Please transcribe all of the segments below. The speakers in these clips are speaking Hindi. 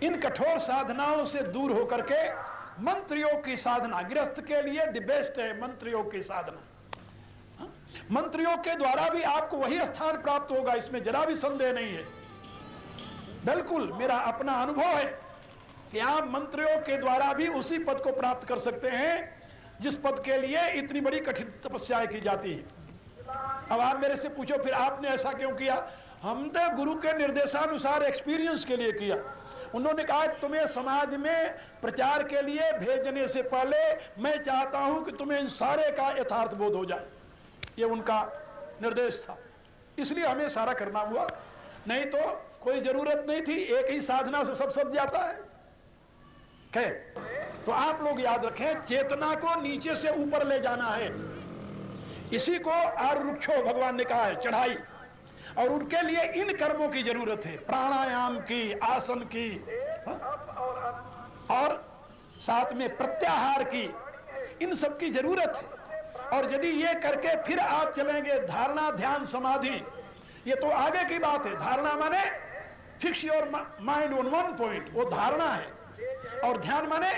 इन कठोर साधनाओं से दूर होकर के मंत्र योग की साधना गृहस्थ के लिए द बेस्ट है। मंत्र योग की साधना, मंत्र योग के द्वारा भी आपको वही स्थान प्राप्त होगा, इसमें जरा भी संदेह नहीं है। बिल्कुल मेरा अपना अनुभव है कि आप मंत्र योग के द्वारा भी उसी पद को प्राप्त कर सकते हैं जिस पद के लिए इतनी बड़ी कठिन तपस्याएं की जाती है। अब आप मेरे से पूछो फिर आपने ऐसा क्यों किया? हमने गुरु के निर्देशानुसार एक्सपीरियंस के लिए किया। उन्होंने कहा तुम्हें समाज में प्रचार के लिए भेजने से पहले मैं चाहता हूं कि तुम्हें इन सारे का यथार्थ बोध हो जाए। ये उनका निर्देश था, इसलिए हमें सारा करना हुआ, नहीं तो कोई जरूरत नहीं थी। एक ही साधना से सब सद जाता है। खैर, तो आप लोग याद रखें, चेतना को नीचे से ऊपर ले जाना है, इसी को आरुक्षो भगवान ने कहा है, चढ़ाई। और उनके लिए इन कर्मों की जरूरत है, प्राणायाम की, आसन की, और साथ में प्रत्याहार की, इन सब की जरूरत है। और यदि ये करके फिर आप चलेंगे धारणा ध्यान समाधि, ये तो आगे की बात है। धारणा माने fix your mind on one point, वो धारणा है। और ध्यान माने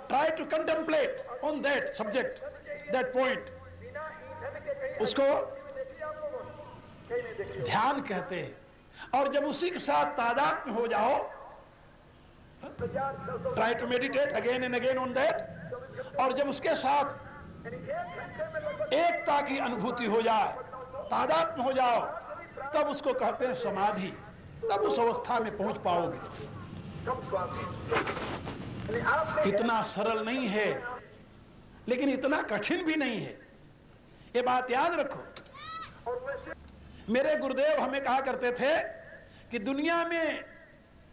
try to contemplate on that subject, that point, उसको ध्यान कहते हैं। और जब उसी के साथ तादात्म्य हो जाओ, try to meditate again and again on that, और जब उसके साथ एकता की अनुभूति हो जाए, तादात्म्य हो जाओ, तब उसको कहते हैं समाधि। तब उस अवस्था में पहुंच पाओगे। इतना सरल नहीं है, लेकिन इतना कठिन भी नहीं है, ये बात याद रखो। मेरे गुरुदेव हमें कहा करते थे कि दुनिया में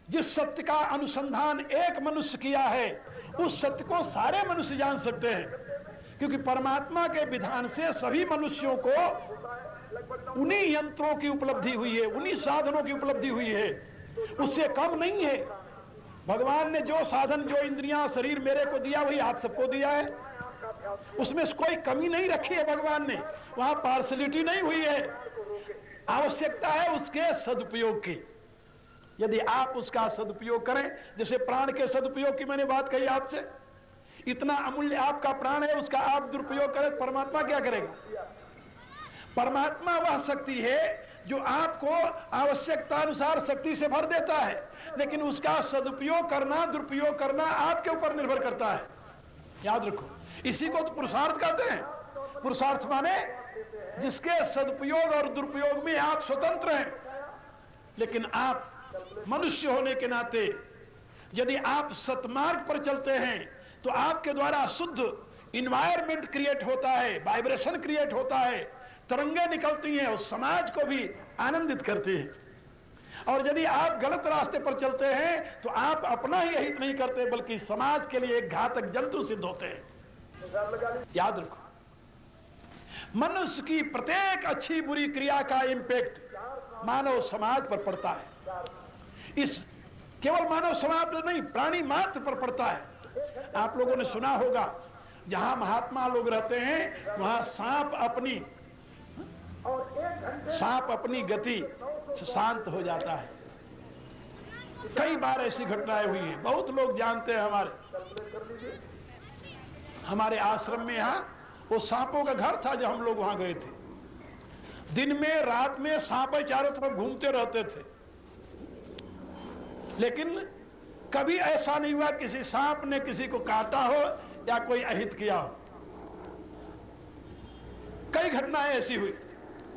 जिस सत्य का अनुसंधान एक मनुष्य किया है, उस सत्य को सारे मनुष्य जान सकते हैं, क्योंकि परमात्मा के विधान से सभी मनुष्यों को उन्हीं यंत्रों की उपलब्धि हुई है, उन्हीं साधनों की उपलब्धि हुई है, उससे कम नहीं है। भगवान ने जो साधन, जो इंद्रियां, शरीर मेरे को दिया, वही आप सबको दिया है। उसमें कोई कमी नहीं रखी है भगवान ने, वहां पार्शलिटी नहीं हुई है। आवश्यकता है उसके सदुपयोग की। यदि आप उसका सदुपयोग करें, जैसे प्राण के सदुपयोग की मैंने बात कही आपसे, इतना अमूल्य आपका प्राण है, उसका आप दुरुपयोग करें, परमात्मा क्या करेगा? परमात्मा वह शक्ति है जो आपको आवश्यकता अनुसार शक्ति से भर देता है, लेकिन उसका सदुपयोग करना, दुरुपयोग करना आपके ऊपर निर्भर करता है। याद रखो, इसी को तो पुरुषार्थ कहते हैं। पुरुषार्थ माने जिसके सदुपयोग और दुरुपयोग में आप स्वतंत्र हैं, लेकिन आप मनुष्य होने के नाते यदि आप सतमार्ग पर चलते हैं तो आपके द्वारा शुद्ध इन्वायरमेंट क्रिएट होता है, वाइब्रेशन क्रिएट होता है, तरंगे निकलती हैं और समाज को भी आनंदित करती हैं। और यदि आप गलत रास्ते पर चलते हैं तो आप अपना ही हित नहीं करते, बल्कि समाज के लिए एक घातक जंतु सिद्ध होते हैं। याद रखो, मनुष्य की प्रत्येक अच्छी बुरी क्रिया का इंपैक्ट मानव समाज पर पड़ता है। इस केवल मानव समाज पर नहीं, प्राणी मात्र पर पड़ता है। आप लोगों ने सुना होगा, जहां महात्मा लोग रहते हैं वहां सांप अपनी गति से शांत हो जाता है। कई बार ऐसी घटनाएं हुई हैं, बहुत लोग जानते हैं। हमारे आश्रम में यहाँ वो सांपों का घर था, जब हम लोग वहां गए थे। दिन में रात में सांप चारों तरफ घूमते रहते थे, लेकिन कभी ऐसा नहीं हुआ किसी सांप ने किसी को काटा हो या कोई अहित किया हो। कई घटनाएं ऐसी हुई।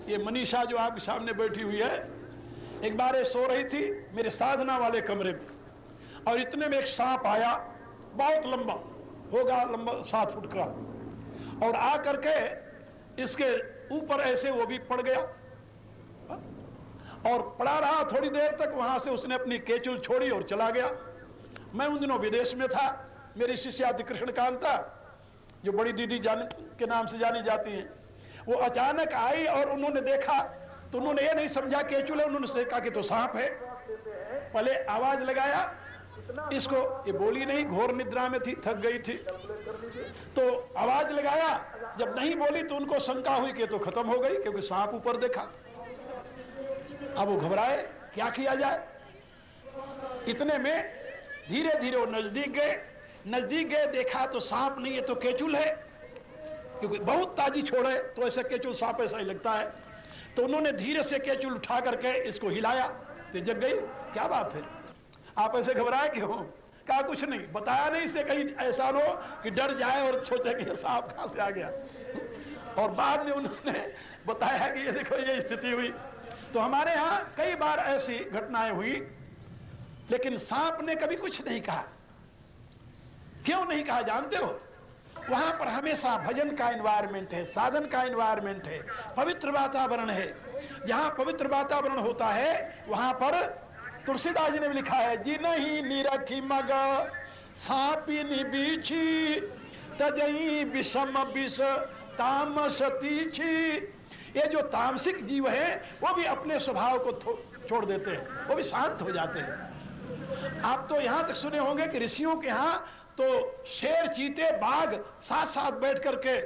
ये मनीषा जो आपके सामने बैठी हुई है, एक बार ये सो रही थी मेरे साधना वाले कमरे में, और इतने में एक सांप आया, बहुत लंबा होगा, लंबा 7 फुट का, और आ करके इसके ऊपर ऐसे वो भी पड़ गया, और पड़ा रहा थोड़ी देर तक। वहां से उसने अपनी केचुल छोड़ी और चला गया। मैं उन दिनों विदेश में था। मेरी शिष्यादि कृष्णकांता, जो बड़ी दीदी के नाम से जानी जाती हैं, वो अचानक आई और उन्होंने देखा तो उन्होंने ये नहीं समझा केचुल है, उन्होंने कहा कि तो सांप है। पहले आवाज लगाया, इसको ये बोली नहीं, घोर निद्रा में थी, थक गई थी, तो आवाज लगाया। जब नहीं बोली तो उनको शंका हुई कि तो खत्म हो गई, क्योंकि सांप ऊपर देखा। अब वो घबराए, क्या किया जाए। इतने में धीरे धीरे वो नजदीक गए, देखा तो सांप नहीं है तो केचुल है, क्योंकि बहुत ताजी छोड़ है तो ऐसा केचुल सांप ऐसा ही लगता है। तो उन्होंने धीरे से केचुल उठा करके इसको हिलाया तो जग गई। क्या बात है, आप ऐसे घबराए क्यों? कहा कुछ नहीं, बताया नहीं, इसे कहीं ऐसा हो कि डर जाए और सोचे कि ये सांप कहां से आ गया। और बाद में उन्होंने बताया कि ये देखो ये स्थिति हुई। तो हमारे यहां कई बार ऐसी घटनाएं हुई, लेकिन सांप ने कभी कुछ नहीं कहा। क्यों नहीं कहा जानते हो? वहां पर हमेशा भजन का एनवायरमेंट है, साधन का एनवायरमेंट है, पवित्र वातावरण है। जहां पवित्र वातावरण होता है वहां पर तुलसीदास जी ने भी लिखा है, जी नहीं निरखी मग सांपी निबीछी तजई विषम विष तामस तीछी। ये जो तामसिक जीव है वो भी अपने स्वभाव को छोड़ देते हैं, वो भी शांत हो जाते हैं। आप तो यहां तक सुने होंगे कि ऋषियों के यहां तो शेर, चीते, बाघ साथ साथ बैठ करके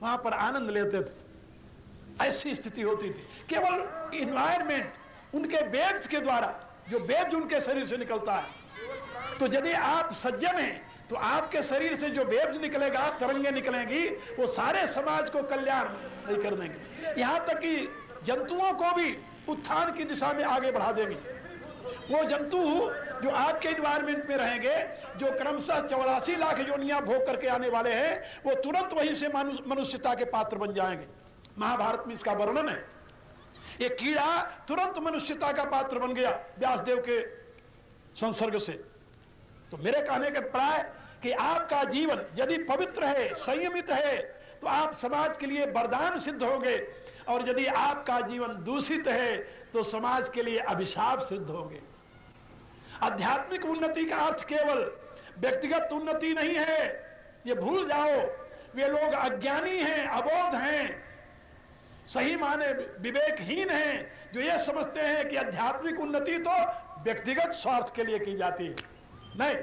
वहां पर आनंद लेते थे। ऐसी स्थिति होती थी। केवल इन्वायरमेंट, उनके वेब्स के द्वारा, जो वेब्स उनके शरीर से निकलता है। तो यदि आप सज्जन हैं तो आपके शरीर से जो वेब्स निकलेगा, तरंगे निकलेंगी, वो सारे समाज को कल्याण नहीं कर देंगे, यहां तक कि जंतुओं को भी उत्थान की दिशा में आगे बढ़ा देंगे। वो जंतु जो आपके एनवायरमेंट में रहेंगे, जो क्रमशः 84 लाख योनियां भोग करके आने वाले हैं, वो तुरंत वहीं से मनुष्यता के पात्र बन जाएंगे। महाभारत में इसका वर्णन है। ये कीड़ा तुरंत मनुष्यता का पात्र बन गया व्यासदेव के संसर्ग से। तो मेरे कहने का प्राय कि आपका जीवन यदि पवित्र है, संयमित है, तो आप समाज के लिए वरदान सिद्ध होंगे, और यदि आपका जीवन दूषित है तो समाज के लिए अभिशाप सिद्ध होंगे। आध्यात्मिक उन्नति का अर्थ केवल व्यक्तिगत उन्नति नहीं है, ये भूल जाओ। वे लोग अज्ञानी हैं, अबोध हैं, सही माने विवेकहीन हैं, जो ये समझते हैं कि आध्यात्मिक उन्नति तो व्यक्तिगत स्वार्थ के लिए की जाती है। नहीं,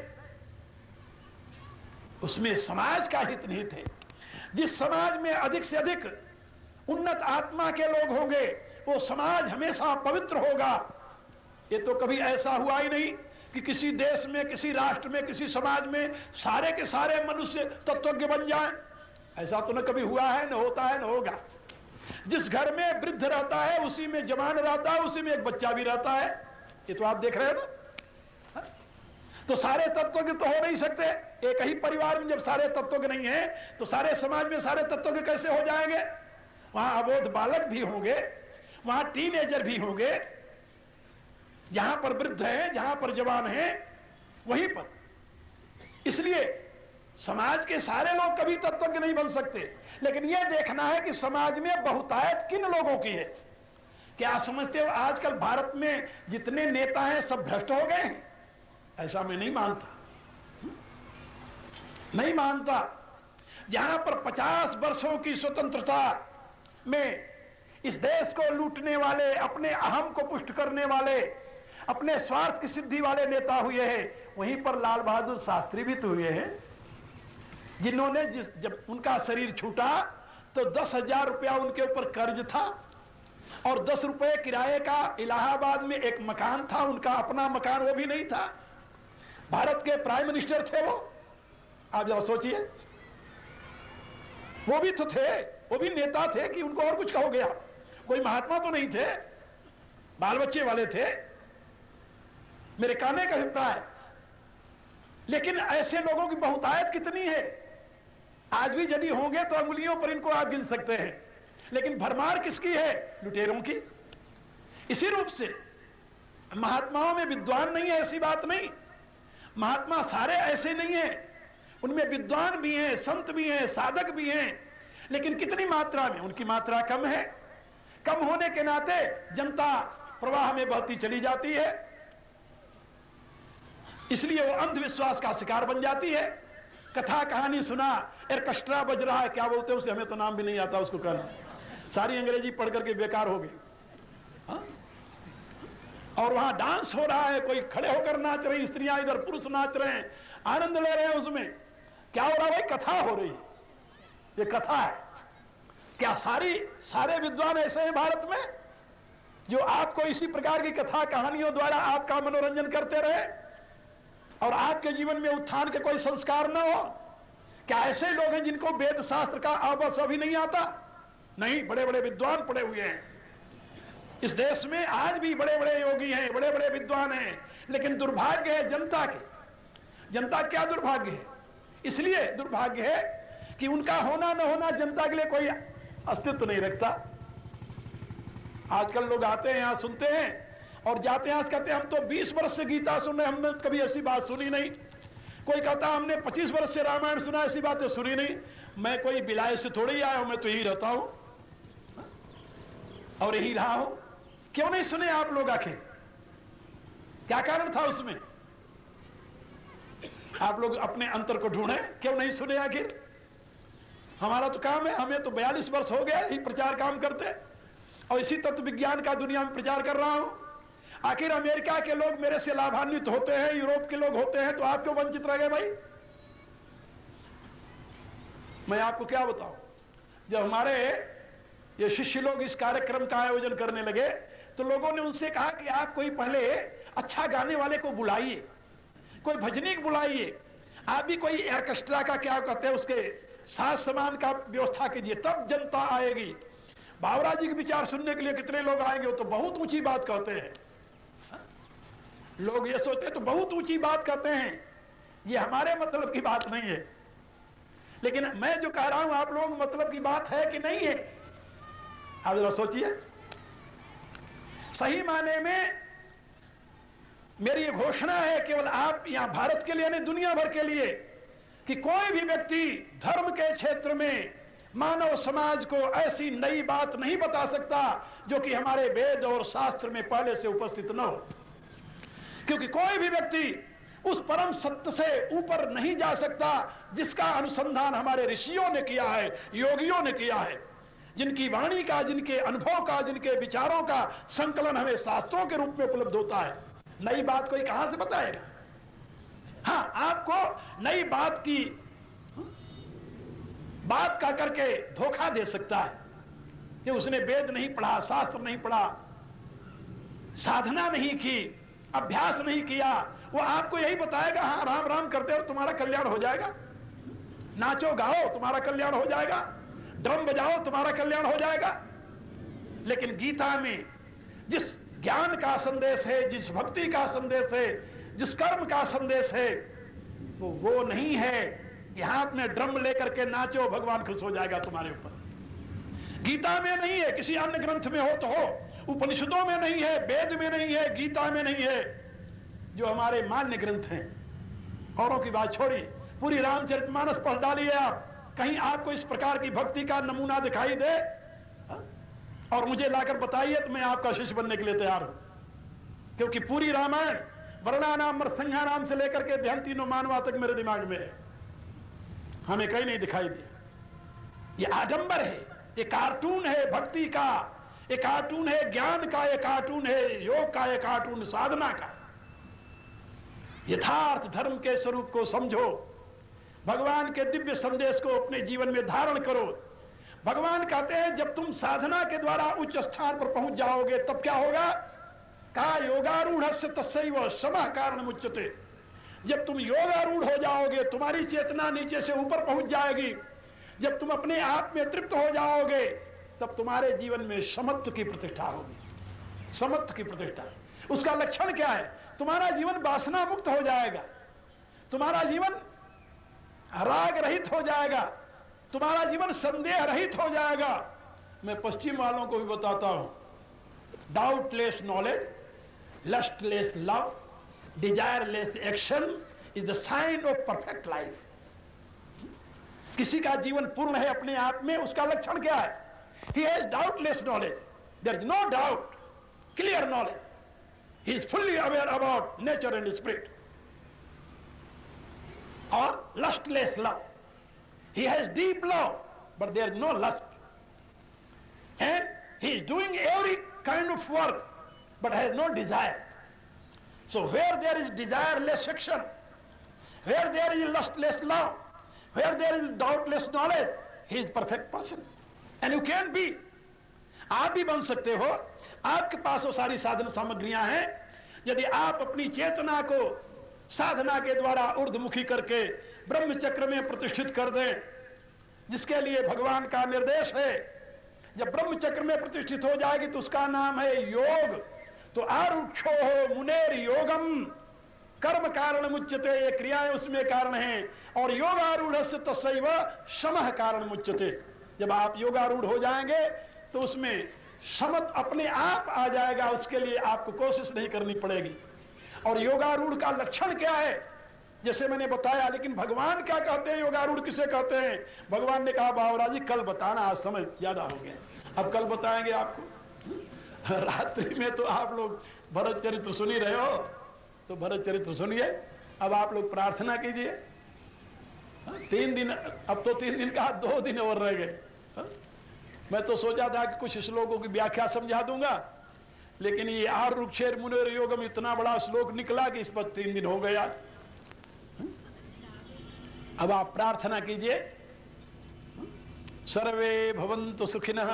उसमें समाज का हित निहित है। जिस समाज में अधिक से अधिक उन्नत आत्मा के लोग होंगे, वो समाज हमेशा पवित्र होगा। ये तो कभी ऐसा हुआ ही नहीं कि किसी देश में, किसी राष्ट्र में, किसी समाज में सारे के सारे मनुष्य तत्वज्ञ बन जाएं। ऐसा तो न कभी हुआ है, न होता है, न होगा। जिस घर में वृद्ध रहता है उसी में जवान रहता है, उसी में एक बच्चा भी रहता है। ये तो आप देख रहे हैं ना। तो सारे तत्वज्ञ तो हो नहीं सकते। एक ही परिवार में जब सारे तत्वज्ञ नहीं है तो सारे समाज में सारे तत्वज्ञ कैसे हो जाएंगे? वहां अबोध बालक भी होंगे, वहां टीनेजर भी होंगे, जहां पर वृद्ध है, जहां पर जवान है, वहीं पर। इसलिए समाज के सारे लोग कभी तत्वज्ञ नहीं बन सकते, लेकिन यह देखना है कि समाज में बहुतायत किन लोगों की है। क्या आप समझते हो आजकल भारत में जितने नेता हैं सब भ्रष्ट हो गए हैं? ऐसा मैं नहीं मानता, नहीं मानता। जहां पर 50 वर्षों की स्वतंत्रता में इस देश को लूटने वाले, अपने अहम को पुष्ट करने वाले, अपने स्वार्थ की सिद्धि वाले नेता हुए हैं, वहीं पर लाल बहादुर शास्त्री भी तो हुए हैं, जिन्होंने जब उनका शरीर छूटा तो 10,000 रुपया उनके ऊपर कर्ज था, और 10 रुपए किराए का इलाहाबाद में एक मकान था, उनका अपना मकान वो भी नहीं था। भारत के प्राइम मिनिस्टर थे वो। आप जरा सोचिए, वो भी तो थे, वो भी नेता थे कि उनको और कुछ कहो गया। कोई महात्मा तो नहीं थे, बाल बच्चे वाले थे, मेरे कहने का अभिप्राय। लेकिन ऐसे लोगों की बहुतायत कितनी है? आज भी यदि होंगे तो अंगुलियों पर इनको आप गिन सकते हैं। लेकिन भरमार किसकी है? लुटेरों की। इसी रूप से महात्माओं में विद्वान नहीं है, ऐसी बात नहीं। महात्मा सारे ऐसे नहीं है, उनमें विद्वान भी हैं, संत भी हैं, साधक भी हैं, लेकिन कितनी मात्रा में? उनकी मात्रा कम है। कम होने के नाते जनता प्रवाह में बहती चली जाती है, इसलिए वो अंधविश्वास का शिकार बन जाती है। कथा कहानी सुना, ऑर्केस्ट्रा बज रहा है, क्या बोलते हैं उसे, हमें तो नाम भी नहीं आता उसको कहना, सारी अंग्रेजी पढ़ करके बेकार हो गई। और वहां डांस हो रहा है, कोई खड़े होकर नाच रही स्त्रियां, इधर पुरुष नाच रहे हैं, आनंद ले रहे हैं उसमें। क्या हो रहा है भाई? कथा हो रही है, ये कथा है। क्या सारे विद्वान ऐसे हैं भारत में जो आपको इसी प्रकार की कथा कहानियों द्वारा आपका मनोरंजन करते रहे? और आपके जीवन में उत्थान के कोई संस्कार न हो? क्या ऐसे लोग हैं जिनको वेद शास्त्र का अवश्य अभी नहीं आता? नहीं, बड़े बड़े विद्वान पड़े हुए हैं इस देश में, आज भी बड़े बड़े योगी हैं, बड़े बड़े विद्वान हैं, लेकिन दुर्भाग्य है जनता के। जनता क्या दुर्भाग्य है? इसलिए दुर्भाग्य है कि उनका होना न होना जनता के लिए कोई अस्तित्व नहीं रखता। आजकल लोग आते हैं, यहां सुनते हैं और जाते हैं, कहते हैं हम तो 20 वर्ष से गीता सुन रहे, हमने कभी ऐसी बात सुनी नहीं। कोई कहता हमने 25 वर्ष से रामायण सुना, ऐसी बातें सुनी नहीं। मैं कोई बिलाय से थोड़ी ही आया हूं, मैं तो यही रहता हूं और यही रहा हूं। क्यों नहीं सुने आप लोग? आखिर क्या कारण था उसमें? आप लोग अपने अंतर को ढूंढे, क्यों नहीं सुने? आखिर हमारा तो काम है, हमें तो 42 वर्ष हो गया ही प्रचार काम करते, और इसी तत्व विज्ञान का दुनिया में प्रचार कर रहा हूं। आखिर अमेरिका के लोग मेरे से लाभान्वित होते हैं, यूरोप के लोग होते हैं, तो आप क्यों वंचित रह गए भाई? मैं आपको क्या बताऊं, जब हमारे ये शिष्य लोग इस कार्यक्रम का आयोजन करने लगे तो लोगों ने उनसे कहा कि आप कोई पहले अच्छा गाने वाले को बुलाइए, कोई भजनीक बुलाइए, आप भी कोई ऑर्केस्ट्रा का क्या कहते हैं उसके साज सामान का व्यवस्था कीजिए, तब जनता आएगी। बाबरा जी के विचार सुनने के लिए कितने लोग आएंगे? वो तो बहुत ऊंची बात कहते हैं। लोग ये सोचते हैं तो बहुत ऊंची बात कहते हैं, ये हमारे मतलब की बात नहीं है। लेकिन मैं जो कह रहा हूं आप लोगों मतलब की बात है कि नहीं है? आप जरा सोचिए। सही माने में मेरी ये घोषणा है केवल आप यहां भारत के लिए नहीं, दुनिया भर के लिए, कि कोई भी व्यक्ति धर्म के क्षेत्र में मानव समाज को ऐसी नई बात नहीं बता सकता जो कि हमारे वेद और शास्त्र में पहले से उपस्थित न हो। क्योंकि कोई भी व्यक्ति उस परम सत्य से ऊपर नहीं जा सकता जिसका अनुसंधान हमारे ऋषियों ने किया है, योगियों ने किया है, जिनकी वाणी का, जिनके अनुभव का, जिनके विचारों का संकलन हमें शास्त्रों के रूप में उपलब्ध होता है। नई बात कोई कहां से बताएगा? हाँ, आपको नई बात की बात का करके धोखा दे सकता है कि उसने वेद नहीं पढ़ा, शास्त्र नहीं पढ़ा, साधना नहीं की, अभ्यास नहीं किया। वो आपको यही बताएगा हाँ राम राम करते हो तुम्हारा कल्याण हो जाएगा, नाचो गाओ तुम्हारा कल्याण हो जाएगा, ड्रम बजाओ तुम्हारा कल्याण हो जाएगा। लेकिन गीता में जिस ज्ञान का संदेश है, जिस भक्ति का संदेश है, जिस कर्म का संदेश है, वो नहीं है कि हाथ में ड्रम लेकर के नाचो भगवान खुश हो जाएगा तुम्हारे ऊपर। गीता में नहीं है, किसी अन्य ग्रंथ में हो तो हो, उपनिषदों में नहीं है, वेद में नहीं है, गीता में नहीं है, जो हमारे मान्य ग्रंथ हैं। औरों की बात छोड़िए, पूरी रामचरितमानस पढ़ डालिए आप, कहीं आपको इस प्रकार की भक्ति का नमूना दिखाई दे और मुझे लाकर बताइए तो मैं आपका शिष्य बनने के लिए तैयार हूं। क्योंकि पूरी रामायण वर्णानाम नरसंहाराम से लेकर के ध्यान तीनों मानवा तक मेरे दिमाग में है, हमें कहीं नहीं दिखाई दिया। ये आडंबर है, ये कार्टून है भक्ति का, ये कार्टून है ज्ञान का, ये कार्टून है योग का, ये कार्टून साधना का। यथार्थ धर्म के स्वरूप को समझो, भगवान के दिव्य संदेश को अपने जीवन में धारण करो। भगवान कहते हैं जब तुम साधना के द्वारा उच्च स्थान पर पहुंच जाओगे तब क्या होगा? कहा योगारूढ़स्य तस्यैव समः कारणमुच्यते। जब तुम योगारूढ़ हो जाओगे, तुम्हारी चेतना नीचे से ऊपर पहुंच जाएगी, जब तुम अपने आप में तृप्त हो जाओगे, तब तुम्हारे जीवन में समत्व की प्रतिष्ठा होगी। समत्व की प्रतिष्ठा, उसका लक्षण क्या है? तुम्हारा जीवन वासना मुक्त हो जाएगा, तुम्हारा जीवन राग रहित हो जाएगा, तुम्हारा जीवन संदेह रहित हो जाएगा। मैं पश्चिम वालों को भी बताता हूं, doubtless knowledge, lustless love, desireless action is the sign of perfect life. किसी का जीवन पूर्ण है अपने आप में, उसका लक्षण क्या है? He has doubtless knowledge, there is no doubt, clear knowledge, he is fully aware about nature and spirit. Or lustless love, he has deep love but there is no lust, and he is doing every kind of work but has no desire. So where there is desireless action, where there is lustless love, where there is doubtless knowledge, he is perfect person. And you can be, आप भी बन सकते हो, आपके पास वो सारी साधन सामग्रियां हैं। यदि आप अपनी चेतना को साधना के द्वारा ऊर्ध्वमुखी करके ब्रह्म चक्र में प्रतिष्ठित कर दें, जिसके लिए भगवान का निर्देश है। जब ब्रह्म चक्र में प्रतिष्ठित हो जाएगी तो उसका नाम है योग। तो आरुक्षो हो मुनेर योगम, कर्म कारण मुच्यते, ये क्रियाएं उसमें कारण हैं। और योगारूढ़ से तस्सैव शमः कारण मुच्यते, जब आप योगारूढ़ हो जाएंगे तो उसमें समत अपने आप आ जाएगा, उसके लिए आपको कोशिश नहीं करनी पड़ेगी। और योगारूढ़ का लक्षण क्या है, जैसे मैंने बताया। लेकिन भगवान क्या कहते हैं, योगारूढ़ किसे कहते हैं? भगवान ने कहा बाबूराव जी कल बताना, आज समय ज्यादा हो गया, अब कल बताएंगे आपको। रात्रि में तो आप लोग भरत चरित्र सुन ही रहे हो, तो भरत चरित्र सुनिए। अब आप लोग प्रार्थना कीजिए। 3 दिन, अब तो 3 दिन का 2 दिन और रह गए। मैं तो सोचा था कि कुछ श्लोकों की व्याख्या समझा दूंगा, लेकिन ये आरुक्षेर मुनेर योगम इतना बड़ा श्लोक निकला कि इस पर 3 दिन हो गया। अब आप प्रार्थना कीजिए। सर्वे भवन्तु सुखिनः,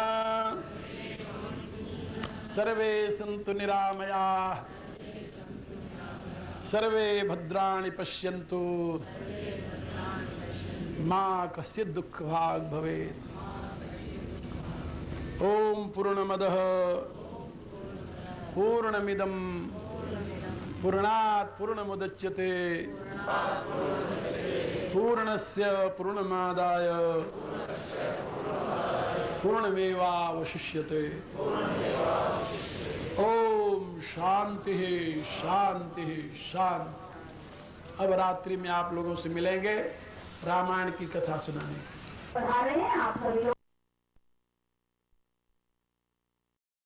सर्वे सन्तु निरामयाः, सर्वे भद्राणि पश्यन्तु, मा कश्चित् दुःखभाग् भवेत्। ओम पूर्णमदः पूर्णमिदं पूर्णात् पूर्णमुदच्यते पूर्णस्य पूर्णमादाय पूर्णमेवावशिष्यते। ओम शांति शांति शांति। अब रात्रि में आप लोगों से मिलेंगे रामायण की कथा सुनाने। बता रहे हैं आप सभी लोग।